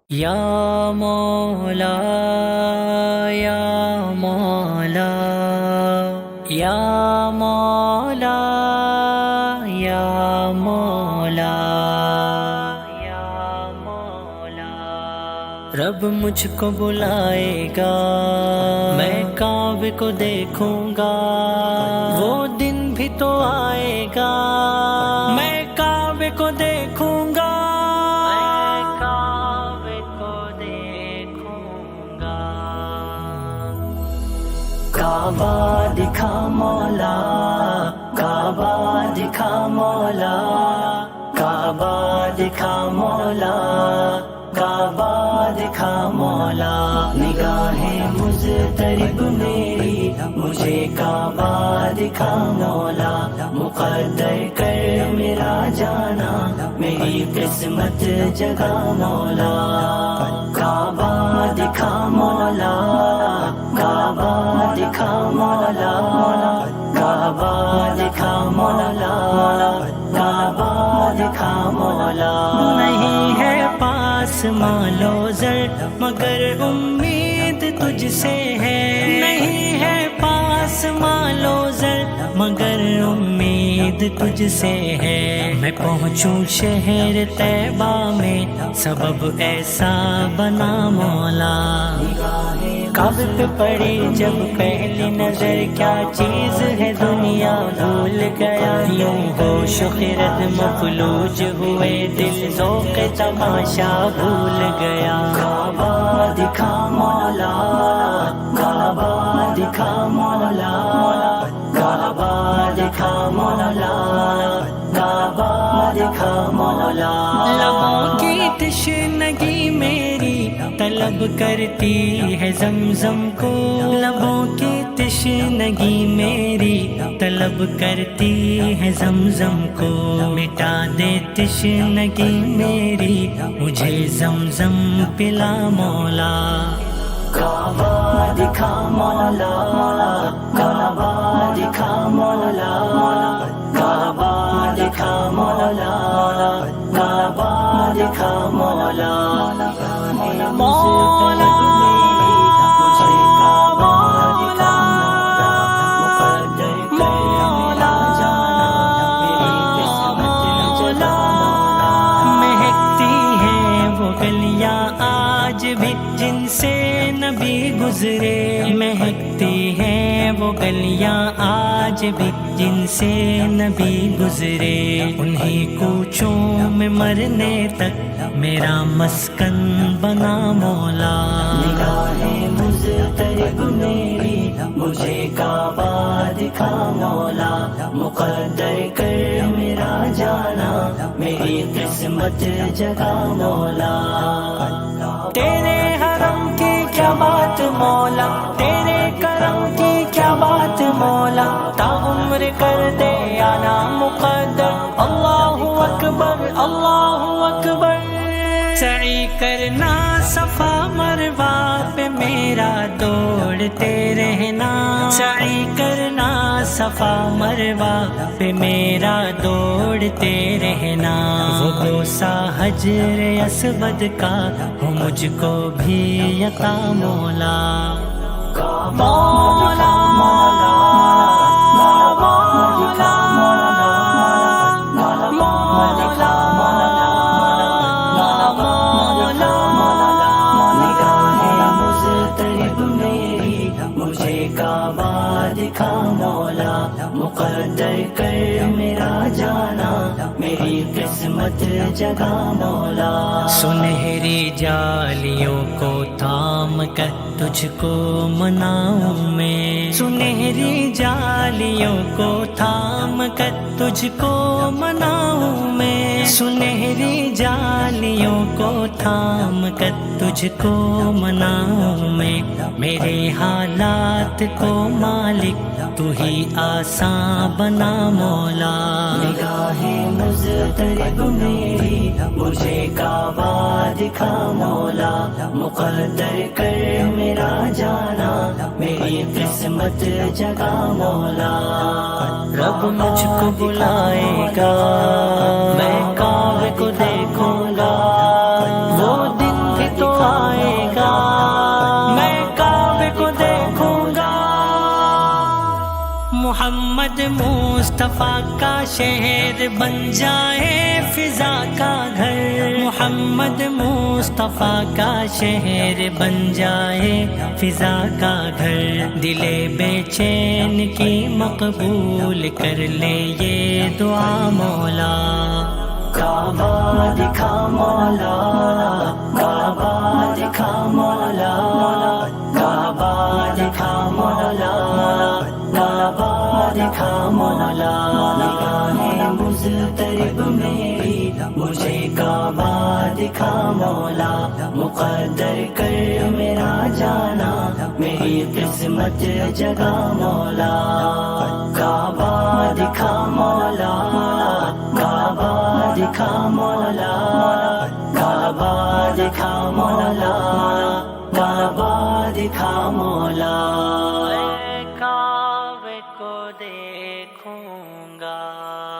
یا مولا یا مولا یا مولا یا مولا یا مولا رب مجھ کو بلائے گا، میں کعبے کو دیکھوں گا، وہ دن بھی تو آئے گا، میں کعبے کو دیکھوں گا، کعبہ دکھا مولا، کعبہ دکھا مولا، کعبہ دکھا مولا، کعبہ دکھا مولا، نگاہیں مضطرب میری مجھے کعبہ دکھا مولا، مقدر کر میرا جانا میری قسمت جگا مولا، کعبہ دکھا مولا، کعبہ دکھا مولا، کعبہ دکھا مولا، کعبہ دکھا مولا، نہیں ہے پاس مال و زر مگر امید تجھ سے ہے، نہیں ہے پاس مال و زر مگر امید تجھ سے ہے، میں پہنچوں شہر طیبہ میں سبب ایسا بنا مولا، کعبے پہ پڑی جب پہلی نظر کیا چیز ہے دنیا بھول گیا، یوں ہوش و خرد مفلوج ہوئے دل ذوق تماشا بھول گیا، کعبہ دکھا مولا، کعبہ دکھا مولا، کعبہ دکھا مولا، کعبہ دکھا مولا، لبوں کی تشنگی میری طلب کرتی ہے زمزم کو، لبوں کی تشنگی میری طلب کرتی ہے زمزم کو، مٹا دے تشنگی میری مجھے زمزم پلا مولا، کعبہ دکھا مولا، کعبہ دکھا مولا، کعبہ دکھا مولا، کعبہ دکھا مولا، مولا جن سے نبی گزرے، مہکتی ہیں وہ گلیاں آج بھی جن سے نبی گزرے، انہیں کوچوں میں مرنے تک میرا مسکن بنا مولا، نگاہیں مضطرب میری مجھے کعبہ دکھا مولا، مقدر کر میرا جانا میری قسمت جگا مولا، تیرے حرم کی کیا بات مولا، تیرے کرم کی کیا بات مولا، تا عمر کر دے آنا مقدر، اللہ اکبر اللہ اکبر، سعی کرنا صفا مروہ پہ میرا دوڑتے رہنا، سعی کرنا صفا مروہ پہ میرا دوڑتے رہنا، وہ بوسہ حجر اسود کا ہو مجھ کو بھی عطا مولا، مولا کعبہ دکھا مولا، مقدر کر میرا جانا میری قسمت جگا مولا، سنہری جالیوں کو تھام کر تجھ کو مناؤں میں، سنہری جالیوں کو تھام کر تجھ کو مناؤں میں، سنہری جالیوں کو تھام کر تجھ کو مناؤں میں، میرے حالات کو مالک تو ہی آسان بنا مولا، نگاہیں مضطرب میری مجھے کعبہ دکھا مولا، مقدر کر میرا جانا میری قسمت جگا مولا، رب مجھ کو بلائے گا، میں کعبے کو دیکھوں گا، وہ دن بھی تو مصطفیٰ کا شہر بن جائے فضا کا گھر، محمد مصطفیٰ کا شہر بن جائے فضا کا گھر، دل بے چین کی مقبول کر لے یہ دعا مولا۔ کعبہ دکھا مولا، کعبہ دکھا مولا، کعبہ دکھا مولا، کعبہ دکھا مولا، نگاہیں مضطرب میری مجھے کعبہ دکھا مولا، مقدر کر میرا جانا میری قسمت جگا مولا۔ کعبہ دکھا مولا، کعبہ دکھا مولا، کعبہ دکھا مولا، کعبہ دکھا مولا، کعبے کو دیکھوں گا۔